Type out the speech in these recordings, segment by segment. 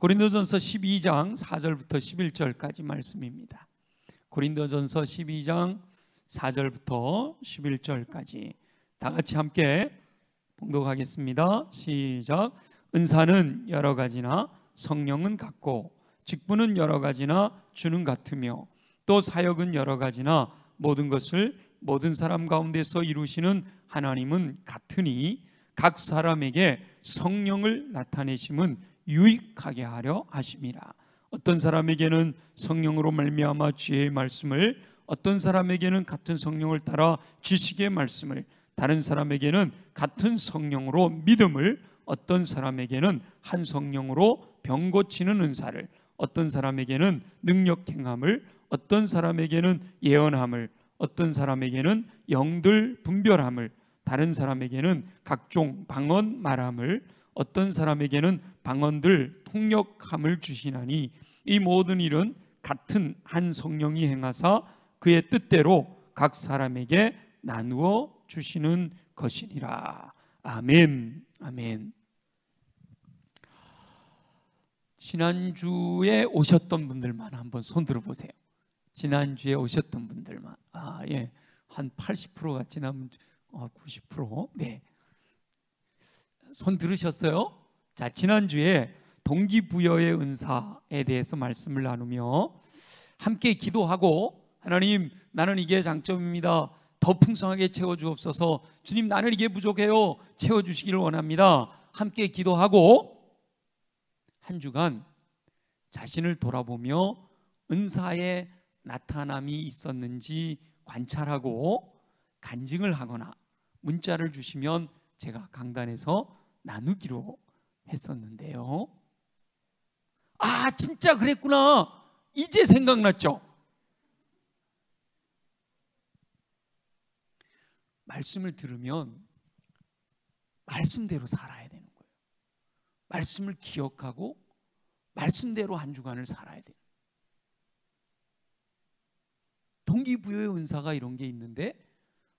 고린도전서 12장 4절부터 11절까지 말씀입니다. 고린도전서 12장 4절부터 11절까지 다 같이 함께 봉독하겠습니다. 시작. 은사는 여러 가지나 성령은 같고 직분은 여러 가지나 주는 같으며 또 사역은 여러 가지나 모든 것을 모든 사람 가운데서 이루시는 하나님은 같으니 각 사람에게 성령을 나타내심은 유익하게 하려 하심이라. 어떤 사람에게는 성령으로 말미암아 지혜의 말씀을, 어떤 사람에게는 같은 성령을 따라 지식의 말씀을, 다른 사람에게는 같은 성령으로 믿음을, 어떤 사람에게는 한 성령으로 병 고치는 은사를, 어떤 사람에게는 능력 행함을, 어떤 사람에게는 예언함을, 어떤 사람에게는 영들 분별함을, 다른 사람에게는 각종 방언 말함을, 어떤 사람에게는 방언들 통역함을 주시나니 이 모든 일은 같은 한 성령이 행하사 그의 뜻대로 각 사람에게 나누어 주시는 것이니라. 아멘. 아멘. 지난주에 오셨던 분들만 한번 손 들어보세요. 지난주에 오셨던 분들만. 예. 한 80%가 지나면 90%. 네. 손 들으셨어요? 자, 지난주에 동기부여의 은사에 대해서 말씀을 나누며 함께 기도하고, 하나님, 나는 이게 장점입니다. 더 풍성하게 채워주옵소서. 주님, 나는 이게 부족해요. 채워주시기를 원합니다. 함께 기도하고 한 주간 자신을 돌아보며 은사의 나타남이 있었는지 관찰하고 간증을 하거나 문자를 주시면 제가 강단에서 나누기로 했었는데요. 진짜 그랬구나. 이제 생각났죠? 말씀을 들으면 말씀대로 살아야 되는 거예요. 말씀을 기억하고 말씀대로 한 주간을 살아야 돼요. 동기부여의 은사가 이런 게 있는데,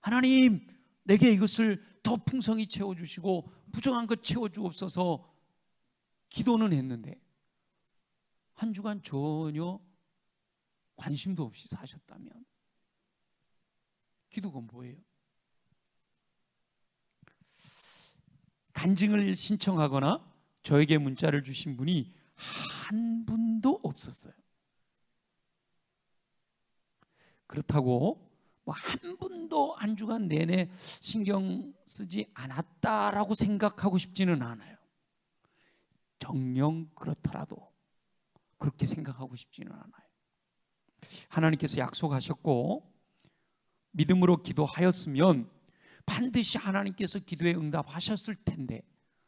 하나님, 내게 이것을 더 풍성히 채워주시고 부족한 것 채워주옵소서 기도는 했는데 한 주간 전혀 관심도 없이 사셨다면 기도가 뭐예요? 간증을 신청하거나 저에게 문자를 주신 분이 한 분도 없었어요. 그렇다고 한 분도 한 주간 내내 신경 쓰지 않았다라고 생각하고 싶지는 않아요. 정녕 그렇더라도 그렇게 생각하고 싶지는 않아요. 하나님께서 약속하셨고 믿음으로 기도하였으면 반드시 하나님께서 기도에 응답하셨을 텐데,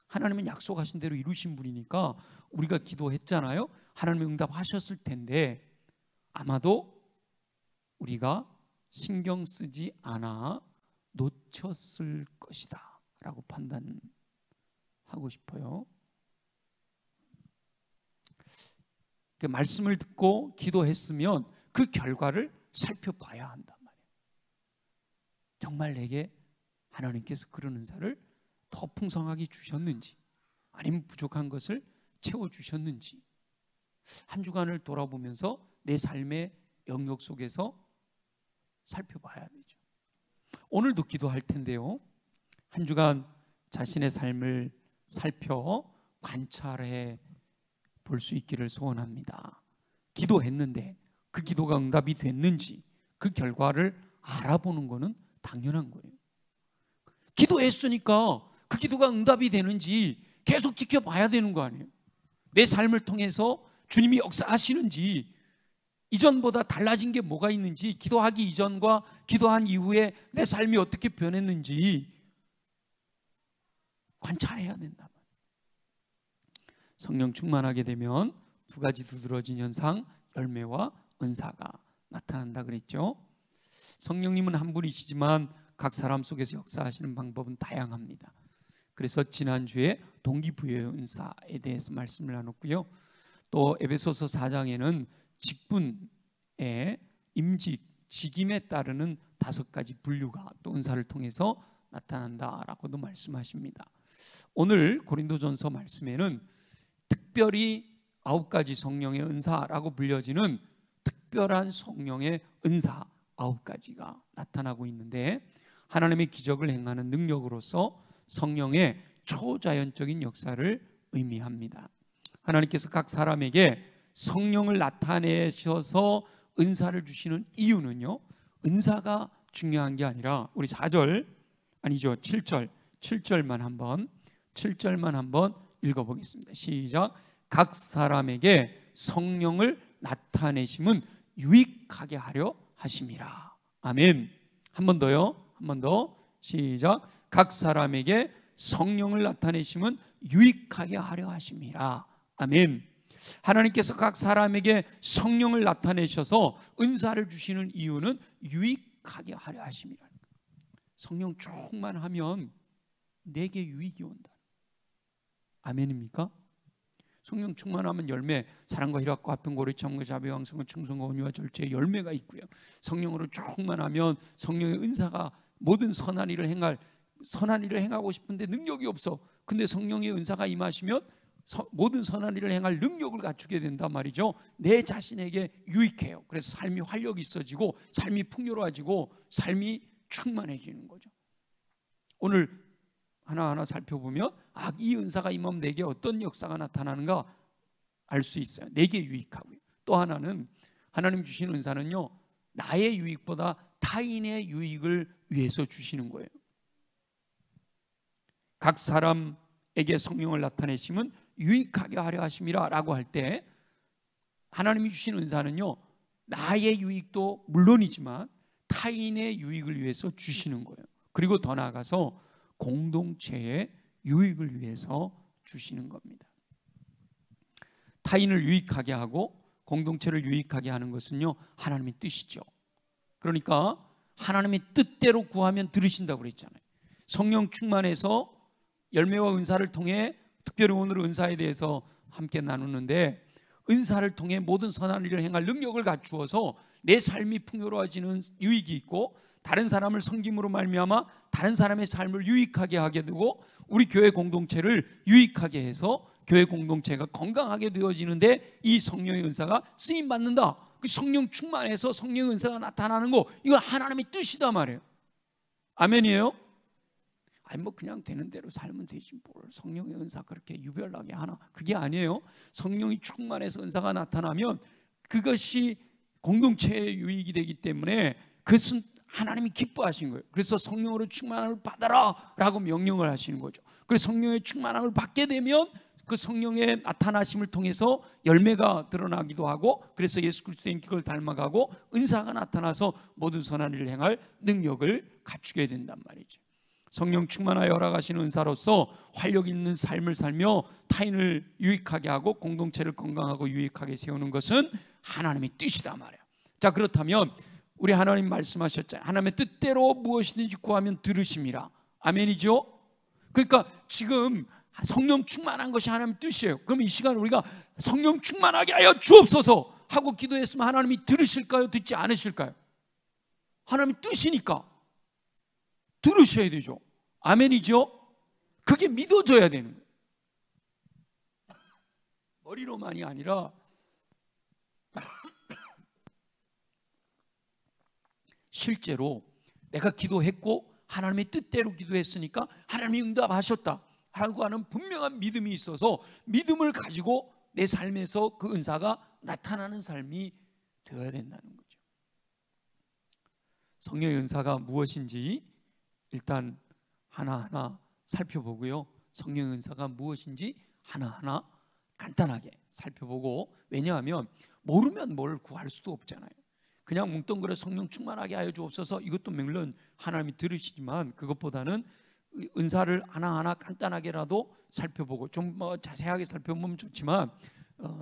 하나님은 약속하신 대로 이루신 분이니까 우리가 기도했잖아요. 하나님은 응답하셨을 텐데 아마도 우리가 신경 쓰지 않아 놓쳤을 것이다 라고 판단하고 싶어요. 그 말씀을 듣고 기도했으면 그 결과를 살펴봐야 한단 말이에요. 정말 내게 하나님께서 그런 은사를 더 풍성하게 주셨는지, 아니면 부족한 것을 채워주셨는지 한 주간을 돌아보면서 내 삶의 영역 속에서 살펴봐야 되죠. 오늘도 기도할 텐데요, 한 주간 자신의 삶을 살펴 관찰해 볼 수 있기를 소원합니다. 기도했는데 그 기도가 응답이 됐는지 그 결과를 알아보는 것은 당연한 거예요. 기도했으니까 그 기도가 응답이 되는지 계속 지켜봐야 되는 거 아니에요. 내 삶을 통해서 주님이 역사하시는지, 이전보다 달라진 게 뭐가 있는지, 기도하기 이전과 기도한 이후에 내 삶이 어떻게 변했는지 관찰해야 된다. 성령 충만하게 되면 두 가지 두드러진 현상, 열매와 은사가 나타난다 그랬죠. 성령님은 한 분이시지만 각 사람 속에서 역사하시는 방법은 다양합니다. 그래서 지난주에 동기부여의 은사에 대해서 말씀을 나눴고요. 또 에베소서 4장에는 직분의 임직, 직임에 따르는 5가지 분류가 또 은사를 통해서 나타난다라고도 말씀하십니다. 오늘 고린도전서 말씀에는 특별히 9가지 성령의 은사라고 불려지는 특별한 성령의 은사 9가지가 나타나고 있는데, 하나님의 기적을 행하는 능력으로서 성령의 초자연적인 역사를 의미합니다. 하나님께서 각 사람에게 성령을 나타내셔서 은사를 주시는 이유는요, 은사가 중요한 게 아니라, 우리 4절 아니죠 7절만 한번 읽어보겠습니다. 시작. 각 사람에게 성령을 나타내심은 유익하게 하려 하심이라. 아멘. 한 번 더요. 한 번 더. 시작. 각 사람에게 성령을 나타내심은 유익하게 하려 하심이라. 아멘. 하나님께서 각 사람에게 성령을 나타내셔서 은사를 주시는 이유는 유익하게 하려 하심이라. 성령 충만하면 내게 유익이 온다. 아멘입니까? 성령 충만하면 열매, 사랑과 희락과 화평, 고리, 참고, 자비, 왕성과 충성과 온유와 절제의 열매가 있고요. 성령으로 충만하면 성령의 은사가 모든 선한 일을 행하고 싶은데 능력이 없어. 근데 성령의 은사가 임하시면 모든 선한 일을 행할 능력을 갖추게 된단 말이죠. 내 자신에게 유익해요. 그래서 삶이 활력이 있어지고 삶이 풍요로워지고 삶이 충만해지는 거죠. 오늘 하나하나 살펴보면 이 은사가 임하면 내게 어떤 역사가 나타나는가 알 수 있어요. 내게 유익하고요. 또 하나는 하나님 주신 은사는요, 나의 유익보다 타인의 유익을 위해서 주시는 거예요. 각 사람에게 성령을 나타내심은 유익하게 하려 하심이라 라고 할 때, 하나님이 주신 은사는요, 나의 유익도 물론이지만 타인의 유익을 위해서 주시는 거예요. 그리고 더 나아가서 공동체의 유익을 위해서 주시는 겁니다. 타인을 유익하게 하고 공동체를 유익하게 하는 것은요, 하나님의 뜻이죠. 그러니까 하나님의 뜻대로 구하면 들으신다고 그랬잖아요. 성령 충만해서 열매와 은사를 통해, 특별히 오늘 은사에 대해서 함께 나누는데, 은사를 통해 모든 선한 일을 행할 능력을 갖추어서 내 삶이 풍요로워지는 유익이 있고, 다른 사람을 섬김으로 말미암아 다른 사람의 삶을 유익하게 하게 되고, 우리 교회 공동체를 유익하게 해서 교회 공동체가 건강하게 되어지는데 이 성령의 은사가 쓰임 받는다. 그 성령 충만해서 성령의 은사가 나타나는 거, 이건 하나님의 뜻이다 말이에요. 아멘이에요? 아니 뭐 그냥 되는 대로 살면 되지 뭘 성령의 은사 그렇게 유별나게 하나, 그게 아니에요. 성령이 충만해서 은사가 나타나면 그것이 공동체의 유익이 되기 때문에 그것은 하나님이 기뻐하신 거예요. 그래서 성령으로 충만함을 받아라 라고 명령을 하시는 거죠. 그래서 성령의 충만함을 받게 되면 그 성령의 나타나심을 통해서 열매가 드러나기도 하고, 그래서 예수 그리스도의 그걸 닮아가고 은사가 나타나서 모든 선한 일을 행할 능력을 갖추게 된단 말이죠. 성령 충만하여 허락하시는 은사로서 활력 있는 삶을 살며 타인을 유익하게 하고 공동체를 건강하고 유익하게 세우는 것은 하나님의 뜻이다 말이에요. 자, 그렇다면 우리 하나님 말씀하셨잖아요. 하나님의 뜻대로 무엇이든지 구하면 들으심이라. 아멘이죠? 그러니까 지금 성령 충만한 것이 하나님의 뜻이에요. 그럼 이 시간 우리가 성령 충만하게 하여 주옵소서 하고 기도했으면 하나님이 들으실까요? 듣지 않으실까요? 하나님의 뜻이니까 들으셔야 되죠. 아멘이죠? 그게 믿어져야 되는 거예요. 머리로만이 아니라 실제로 내가 기도했고 하나님의 뜻대로 기도했으니까 하나님이 응답하셨다 하고 하는 분명한 믿음이 있어서 믿음을 가지고 내 삶에서 그 은사가 나타나는 삶이 되어야 된다는 거죠. 성령의 은사가 무엇인지 일단 하나하나 살펴보고요. 성령의 은사가 무엇인지 하나하나 간단하게 살펴보고, 왜냐하면 모르면 뭘 구할 수도 없잖아요. 그냥 뭉뚱그려 성령 충만하게 하여 주옵소서, 이것도 물론 하나님이 들으시지만 그것보다는 은사를 하나하나 간단하게라도 살펴보고, 좀 자세하게 살펴보면 좋지만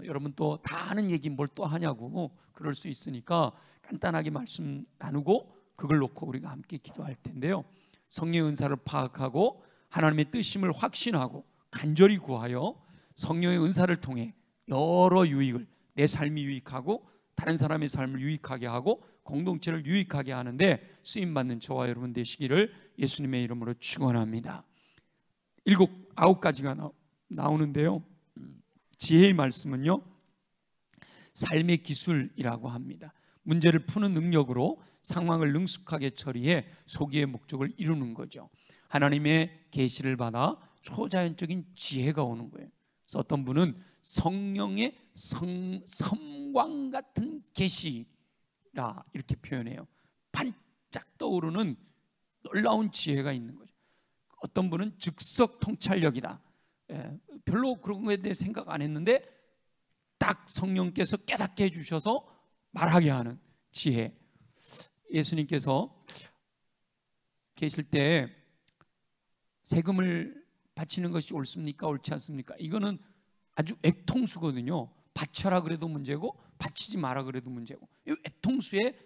여러분 또 다 하는 얘기 뭘 또 하냐고 그럴 수 있으니까 간단하게 말씀 나누고 그걸 놓고 우리가 함께 기도할 텐데요. 성령의 은사를 파악하고 하나님의 뜻임을 확신하고 간절히 구하여 성령의 은사를 통해 여러 유익을, 내 삶이 유익하고 다른 사람의 삶을 유익하게 하고 공동체를 유익하게 하는데 쓰임받는 저와 여러분 되시기를 예수님의 이름으로 축원합니다. 9가지가 나오는데요. 지혜의 말씀은요, 삶의 기술이라고 합니다. 문제를 푸는 능력으로 상황을 능숙하게 처리해 소기의 목적을 이루는 거죠. 하나님의 계시를 받아 초자연적인 지혜가 오는 거예요. 그래서 어떤 분은 성령의 섬광 같은 계시라 이렇게 표현해요. 반짝 떠오르는 놀라운 지혜가 있는 거죠. 어떤 분은 즉석 통찰력이다. 별로 그런 거에 대해 생각 안 했는데 딱 성령께서 깨닫게 해주셔서 말하게 하는 지혜. 예수님께서 계실 때 세금을 바치는 것이 옳습니까? 옳지 않습니까? 이거는 아주 액통수거든요. 바쳐라 그래도 문제고 바치지 마라 그래도 문제고, 이 액통수에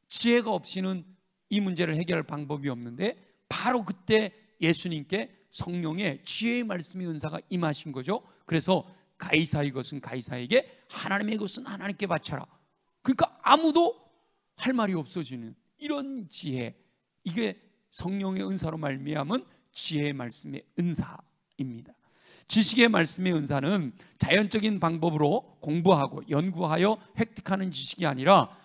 지혜가 없이는 이 문제를 해결할 방법이 없는데, 바로 그때 예수님께 성령의 지혜의 말씀의 은사가 임하신 거죠. 그래서 가이사의 것은 가이사에게, 하나님의 것은 하나님께 바쳐라. 그러니까 아무도 할 말이 없어지는 이런 지혜, 이게 성령의 은사로 말미암은 지혜의 말씀의 은사입니다. 지식의 말씀의 은사는 자연적인 방법으로 공부하고 연구하여 획득하는 지식이 아니라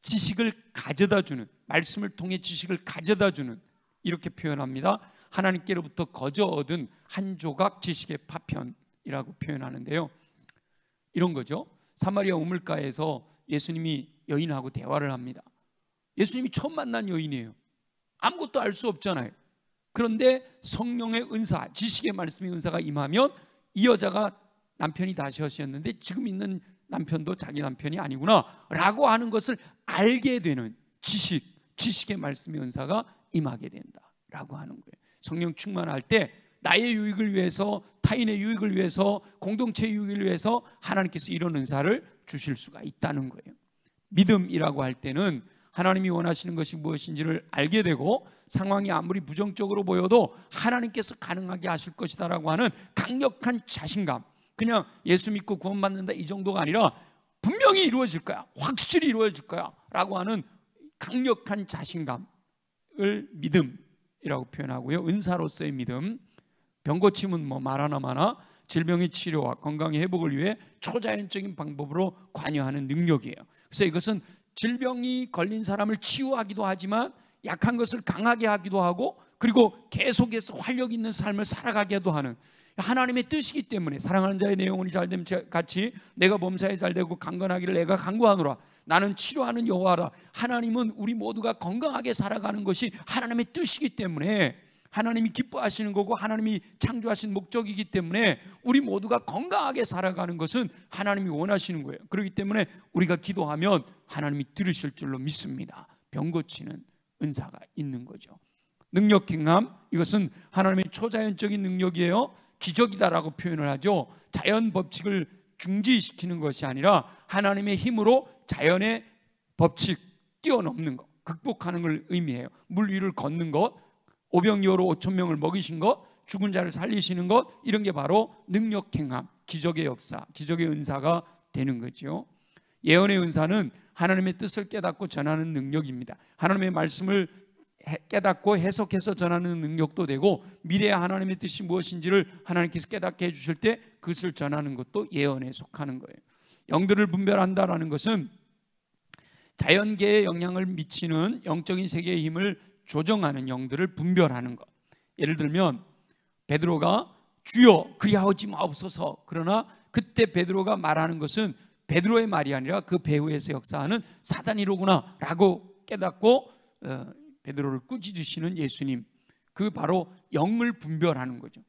지식을 가져다 주는, 말씀을 통해 지식을 가져다 주는, 이렇게 표현합니다. 하나님께로부터 거저 얻은 한 조각 지식의 파편이라고 표현하는데요. 이런 거죠. 사마리아 우물가에서 예수님이 여인하고 대화를 합니다. 예수님이 처음 만난 여인이에요. 아무것도 알 수 없잖아요. 그런데 성령의 은사, 지식의 말씀의 은사가 임하면 이 여자가 남편이 다시였는데 지금 있는 남편도 자기 남편이 아니구나 라고 하는 것을 알게 되는 지식의 말씀의 은사가 임하게 된다라고 하는 거예요. 성령 충만할 때 나의 유익을 위해서, 타인의 유익을 위해서, 공동체의 유익을 위해서 하나님께서 이런 은사를 주실 수가 있다는 거예요. 믿음이라고 할 때는 하나님이 원하시는 것이 무엇인지를 알게 되고, 상황이 아무리 부정적으로 보여도 하나님께서 가능하게 하실 것이다라고 하는 강력한 자신감, 그냥 예수 믿고 구원받는다 이 정도가 아니라 분명히 이루어질 거야, 확실히 이루어질 거야 라고 하는 강력한 자신감을 믿음이라고 표현하고요. 은사로서의 믿음, 병 고침은 뭐 말하나 마나 질병의 치료와 건강의 회복을 위해 초자연적인 방법으로 관여하는 능력이에요. 그래서 이것은 질병이 걸린 사람을 치유하기도 하지만 약한 것을 강하게 하기도 하고, 그리고 계속해서 활력 있는 삶을 살아가게도 하는 하나님의 뜻이기 때문에, 사랑하는 자의 내 영혼이 잘됨 같이 내가 범사에 잘되고 강건하기를 내가 간구하노라. 나는 치료하는 여호와라. 하나님은 우리 모두가 건강하게 살아가는 것이 하나님의 뜻이기 때문에, 하나님이 기뻐하시는 거고 하나님이 창조하신 목적이기 때문에 우리 모두가 건강하게 살아가는 것은 하나님이 원하시는 거예요. 그렇기 때문에 우리가 기도하면 하나님이 들으실 줄로 믿습니다. 병 고치는 은사가 있는 거죠. 능력 행함, 이것은 하나님의 초자연적인 능력이에요. 기적이다라고 표현을 하죠. 자연 법칙을 중지시키는 것이 아니라 하나님의 힘으로 자연의 법칙 뛰어넘는 것, 극복하는 걸 의미해요. 물 위를 걷는 것, 오병이어로 5천 명을 먹이신 것, 죽은 자를 살리시는 것, 이런 게 바로 능력 행함, 기적의 역사, 기적의 은사가 되는 거죠. 예언의 은사는 하나님의 뜻을 깨닫고 전하는 능력입니다. 하나님의 말씀을 깨닫고 해석해서 전하는 능력도 되고, 미래의 하나님의 뜻이 무엇인지를 하나님께서 깨닫게 해주실 때 그것을 전하는 것도 예언에 속하는 거예요. 영들을 분별한다라는 것은 자연계에 영향을 미치는 영적인 세계의 힘을 조정하는 영들을 분별하는 것. 예를 들면 베드로가 주여 그리하오지 마옵소서, 그러나 그때 베드로가 말하는 것은 베드로의 말이 아니라 그 배후에서 역사하는 사단이로구나 라고 깨닫고 베드로를 꾸짖으시는 예수님, 그 바로 영을 분별하는 거죠.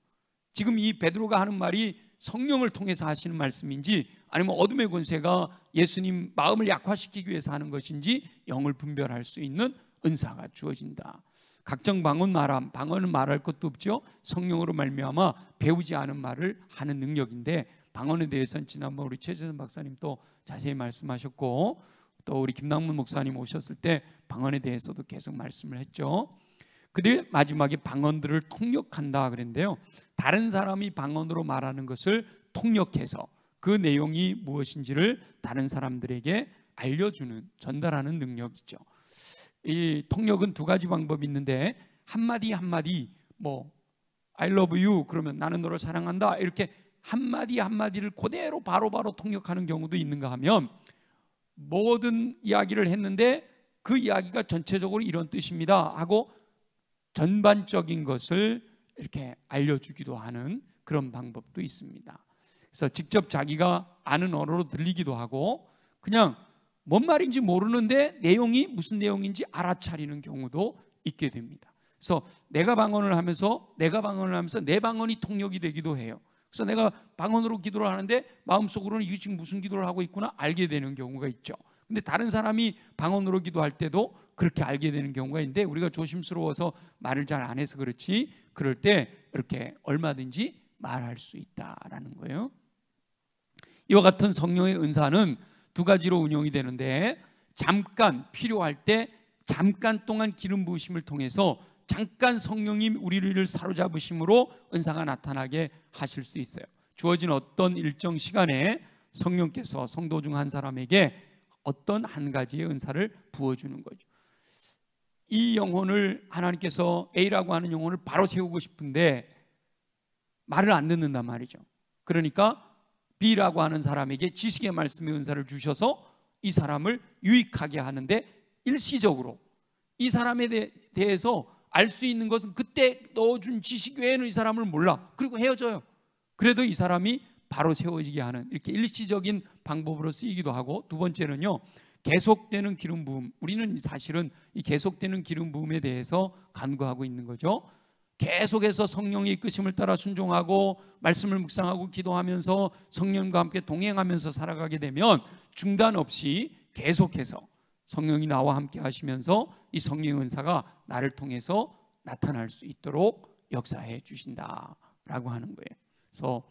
지금 이 베드로가 하는 말이 성령을 통해서 하시는 말씀인지 아니면 어둠의 권세가 예수님 마음을 약화시키기 위해서 하는 것인지 영을 분별할 수 있는 은사가 주어진다. 각종 방언은 말할 것도 없죠. 성령으로 말미암아 배우지 않은 말을 하는 능력인데, 방언에 대해서는 지난번 우리 최재선 박사님 또 자세히 말씀하셨고, 또 우리 김남문 목사님 오셨을 때 방언에 대해서도 계속 말씀을 했죠. 그런데 마지막에 방언들을 통역한다 그랬는데요, 다른 사람이 방언으로 말하는 것을 통역해서 그 내용이 무엇인지를 다른 사람들에게 알려주는, 전달하는 능력이죠. 이 통역은 두 가지 방법이 있는데, 한마디 한마디 뭐 I love you 그러면 나는 너를 사랑한다 이렇게 한마디 한마디를 그대로 바로바로 통역하는 경우도 있는가 하면 모든 이야기를 했는데 그 이야기가 전체적으로 이런 뜻입니다 하고 전반적인 것을 이렇게 알려주기도 하는 그런 방법도 있습니다. 그래서 직접 자기가 아는 언어로 들리기도 하고 그냥 뭔 말인지 모르는데 내용이 무슨 내용인지 알아차리는 경우도 있게 됩니다. 그래서 내가 방언을 하면서 내 방언이 통역이 되기도 해요. 그래서 내가 방언으로 기도를 하는데 마음속으로는 이게 지금 무슨 기도를 하고 있구나 알게 되는 경우가 있죠. 근데 다른 사람이 방언으로 기도할 때도 그렇게 알게 되는 경우가 있는데 우리가 조심스러워서 말을 잘 안 해서 그렇지 그럴 때 이렇게 얼마든지 말할 수 있다라는 거예요. 이와 같은 성령의 은사는 두 가지로 운영이 되는데 잠깐 필요할 때 잠깐 동안 기름 부으심을 통해서 잠깐 성령님 우리를 사로잡으심으로 은사가 나타나게 하실 수 있어요. 주어진 어떤 일정 시간에 성령께서 성도 중 한 사람에게 어떤 한 가지의 은사를 부어주는 거죠. 이 영혼을 하나님께서 A라고 하는 영혼을 바로 세우고 싶은데 말을 안 듣는단 말이죠. 그러니까 B라고 하는 사람에게 지식의 말씀의 은사를 주셔서 이 사람을 유익하게 하는데 일시적으로 이 사람에 대해서 알 수 있는 것은 그때 넣어준 지식 외에는 이 사람을 몰라. 그리고 헤어져요. 그래도 이 사람이 바로 세워지게 하는 이렇게 일시적인 방법으로 쓰이기도 하고, 두 번째는요, 계속되는 기름 부음. 우리는 사실은 이 계속되는 기름 부음에 대해서 간구하고 있는 거죠. 계속해서 성령의 이끄심을 따라 순종하고 말씀을 묵상하고 기도하면서 성령과 함께 동행하면서 살아가게 되면 중단 없이 계속해서 성령이 나와 함께 하시면서 이 성령의 은사가 나를 통해서 나타날 수 있도록 역사해 주신다라고 하는 거예요. 그래서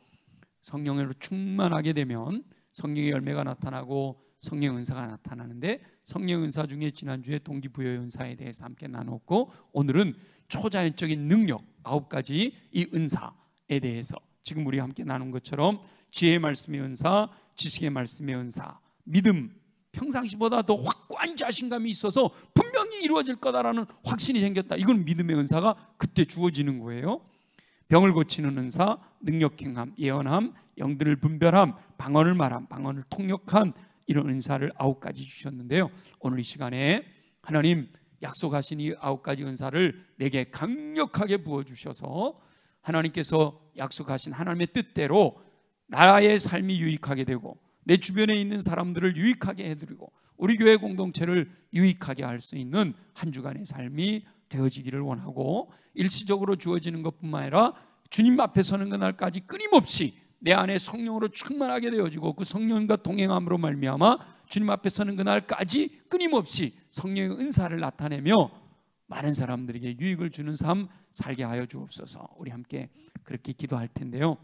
성령으로 충만하게 되면 성령의 열매가 나타나고 성령 은사가 나타나는데, 성령 은사 중에 지난주에 동기부여 은사에 대해서 함께 나눴고, 오늘은 초자연적인 능력 9가지 이 은사에 대해서 지금 우리 함께 나눈 것처럼 지혜의 말씀의 은사, 지식의 말씀의 은사, 믿음, 평상시보다 더 확고한 자신감이 있어서 분명히 이루어질 거다라는 확신이 생겼다. 이건 믿음의 은사가 그때 주어지는 거예요. 병을 고치는 은사, 능력 행함, 예언함, 영들을 분별함, 방언을 말함, 방언을 통역한 이런 은사를 9가지 주셨는데요. 오늘 이 시간에 하나님 약속하신 이 9가지 은사를 내게 강력하게 부어주셔서 하나님께서 약속하신 하나님의 뜻대로 나의 삶이 유익하게 되고 내 주변에 있는 사람들을 유익하게 해드리고 우리 교회 공동체를 유익하게 할 수 있는 한 주간의 삶이 되어지기를 원하고, 일시적으로 주어지는 것뿐만 아니라 주님 앞에 서는 그날까지 끊임없이 내 안에 성령으로 충만하게 되어지고 그 성령과 동행함으로 말미암아 주님 앞에 서는 그날까지 끊임없이 성령의 은사를 나타내며 많은 사람들에게 유익을 주는 삶 살게 하여 주옵소서. 우리 함께 그렇게 기도할 텐데요.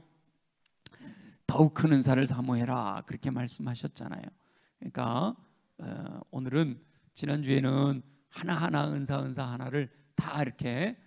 더욱 큰 은사를 사모해라, 그렇게 말씀하셨잖아요. 그러니까 오늘은, 지난주에는 하나하나 은사 하나를 다 이렇게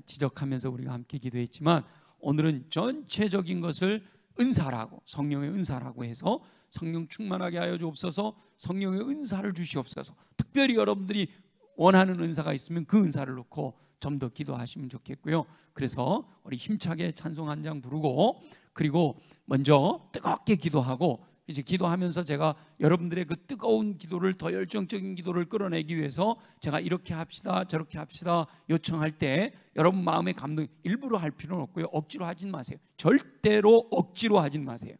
지적하면서 우리가 함께 기도했지만, 오늘은 전체적인 것을 은사라고, 성령의 은사라고 해서 성령 충만하게 하여 주옵소서, 성령의 은사를 주시옵소서. 특별히 여러분들이 원하는 은사가 있으면 그 은사를 놓고 좀 더 기도하시면 좋겠고요. 그래서 우리 힘차게 찬송 한 장 부르고, 그리고 먼저 뜨겁게 기도하고, 이제 기도하면서 제가 여러분들의 그 뜨거운 기도를, 더 열정적인 기도를 끌어내기 위해서 제가 이렇게 합시다 저렇게 합시다 요청할 때 여러분 마음의 감동 일부러 할 필요는 없고요. 억지로 하진 마세요. 절대로 억지로 하진 마세요.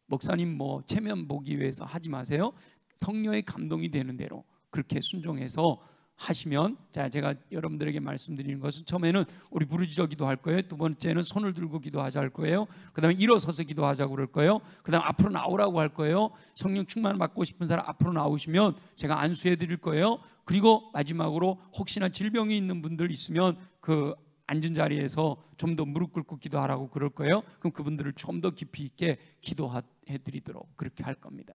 목사님 뭐 체면 보기 위해서 하지 마세요. 성령의 감동이 되는 대로 그렇게 순종해서 하시면, 자, 제가 여러분들에게 말씀드리는 것은, 처음에는 우리 부르짖어 기도할 거예요. 두 번째는 손을 들고 기도하자 할 거예요. 그 다음에 일어서서 기도하자고 그럴 거예요. 그 다음에 앞으로 나오라고 할 거예요. 성령 충만을 받고 싶은 사람 앞으로 나오시면 제가 안수해 드릴 거예요. 그리고 마지막으로 혹시나 질병이 있는 분들 있으면 그 앉은 자리에서 좀 더 무릎 꿇고 기도하라고 그럴 거예요. 그럼 그분들을 좀 더 깊이 있게 기도해 드리도록 그렇게 할 겁니다.